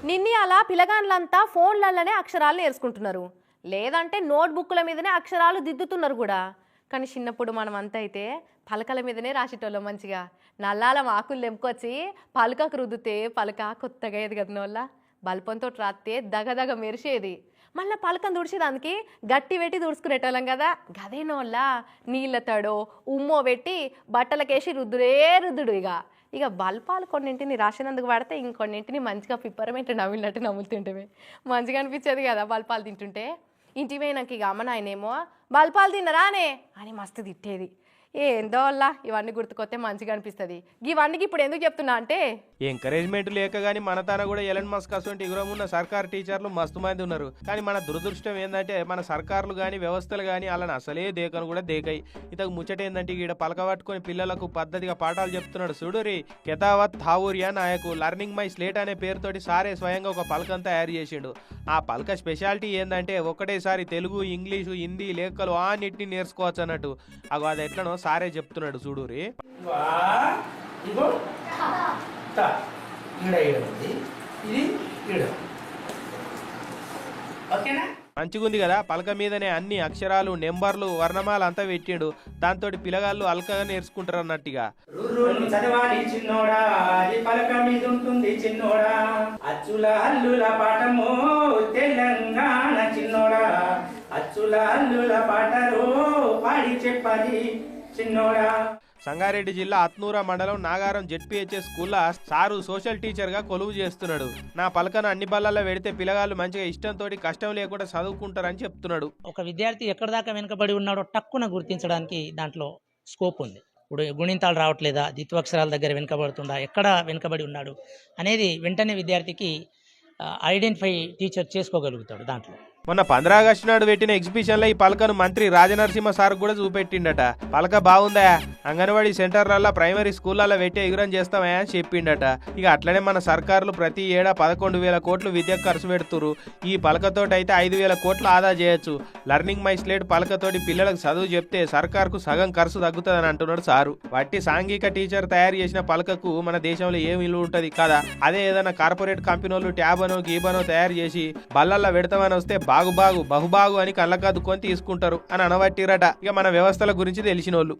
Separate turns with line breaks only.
నిన్ని అలా పిల్లగాండ్లంతా ఫోన్లలోనే అక్షరాలు నేర్చుకుంటున్నారు, లేదంటే నోట్బుక్ల మీదనే అక్షరాలు దిద్దుతున్నారు కూడా. కానీ చిన్నప్పుడు మనం అంతా అయితే పలకల మీదనే రాసేటోళ్ళం మంచిగా. నల్లాల ఆకులు తెంపుకొచ్చి పలకకు రుద్దితే పలక కొత్తగా ఎదగదినోళ్ళ, బల్పంతో రాస్తే దగదగ మెరిసేది. మళ్ళీ పలకం తుడిచేదానికి గట్టి పెట్టి తుడుచుకునేటోళ్ళం కదా. గదేనోళ్ళ నీళ్ళతడో ఉమ్మో పెట్టి బట్టలకేసి రుద్దుడే రుద్దుడు. ఇక బల్పాలు కొన్నింటిని రాసినందుకు వాడితే ఇంకొన్నింటిని మంచిగా పిప్పరమెంట్ నవ్వినట్టు నవ్వులుతుంటే మంచిగా అనిపించేది కదా బల్పాలు తింటుంటే. ఇంటికి పోయినాక ఇక అమ్మ నాయనేమో బల్పాలు తిన్నరానే అని మస్తు తిట్టేది. ఏందో వల్ల ఇవన్నీ గుర్తుకొస్తే మంచిగా అనిపిస్తుంది. ఇవన్నీ ఇప్పుడు ఎందుకు చెప్తున్నా అంటే,
ఎంకరేజ్మెంట్ లేక గానీ మన తాన కూడా ఎలన్ మస్క్ అసొంటి ఇగురం ఉన్న సర్కార్ టీచర్లు మస్తు మంది ఉన్నారు. కానీ మన దురదృష్టం ఏంటంటే మన సర్కార్లు కానీ వ్యవస్థలు కానీ అలాని అసలే దేకను కూడా దేకాయి. ఇంతకు ముచ్చట ఏంటంటే ఈడ పలక పట్టుకొని పిల్లలకు పద్ధతిగా పాఠాలు చెప్తున్నాడు చూడురి. కెతావత్ థావూరియా నాయకు లర్నింగ్ మై స్లేట్ అనే పేరుతోటి సారే స్వయంగా ఒక పలకం తయారు చేసిండు. ఆ పలక స్పెషాలిటీ ఏంటంటే ఒకటేసారి తెలుగు, ఇంగ్లీషు, హిందీ, లేఖలు అన్నిటిని నేర్చుకోవచ్చు అన్నట్టు. అగో అది ఎట్లనో సారే చెప్తున్నాడు చూడురి. మంచిగుంది కదా. పలక మీదనే అన్ని అక్షరాలు, నెంబర్లు, వర్ణమాలు అంతా పెట్టాడు. దాంతో పిల్లగాళ్ళు అల్కగా నేర్చుకుంటారు అన్నట్టుగా.
చదవాలి చిన్నోడా, అది పలక మీద ఉంటుంది చిన్నోడా. అచ్చుల హల్లుల పాఠమో తెలంగాణ చిన్నోడా, అచ్చుల హల్లుల పాటలో పాడి చెప్పాలి చిన్నోడా.
సంగారెడ్డి జిల్లా అత్నూర మండలం నాగారం జెడ్పీహెచ్ఎస్ స్కూల్లో సారు సోషల్ టీచర్ గా కొలువు చేస్తున్నాడు. నా పలకను అన్ని బళ్ళల్లో పెడితే పిల్లగాళ్ళు మంచిగా ఇష్టంతో కష్టం లేకుండా చదువుకుంటారని చెప్తున్నాడు.
ఒక విద్యార్థి ఎక్కడ దాకా వెనుకబడి ఉన్నాడో టక్కున గుర్తించడానికి దాంట్లో స్కోప్ ఉంది. ఇప్పుడు గుణింతాలు రావట్లేదా, ద్విత్వాక్షరాల దగ్గర వెనుకబడుతుందా, ఎక్కడ వెనుకబడి ఉన్నాడు అనేది వెంటనే విద్యార్థికి ఐడెంటిఫై టీచర్ చేసుకోగలుగుతాడు. దాంట్లో
మొన్న 15 ఆగస్టు నాడు పెట్టిన ఎగ్జిబిషన్ లో ఈ పలకను మంత్రి రాజనరసింహ సార్ కూడా చూపెట్టిండట. పలక బాగుందా, అంగన్వాడీ సెంటర్లలో, ప్రైమరీ స్కూళ్ళలో పెట్టి ఎగురం చేస్తామా అని చెప్పిండట. ఇక అట్లనే మన సర్కారులు ప్రతి ఏడా 11,000 కోట్లు విద్యకు ఖర్చు పెడుతురు. ఈ పలకతోటి అయితే 5,000 కోట్లు ఆదా చేయొచ్చు. లర్నింగ్ మై స్లేట్ పలకతోటి పిల్లలకు చదువు చెప్తే సర్కార్కు సగం ఖర్చు తగ్గుతుందని అంటున్నాడు సారు. వట్టి సాంఘిక టీచర్ తయారు చేసిన పలకకు మన దేశంలో ఏం విలువ ఉంటుంది కదా. అదే ఏదైనా కార్పొరేట్ కంపెనీలు ట్యాబనో గీబనో తయారు చేసి బల్లల్లో పెడతామని వస్తే బాగు బహుబాగు అని కళ్ళకద్దుకొని తీసుకుంటారు అని అనబట్టిరట. ఇక మన వ్యవస్థల గురించి తెలిసినోళ్ళు.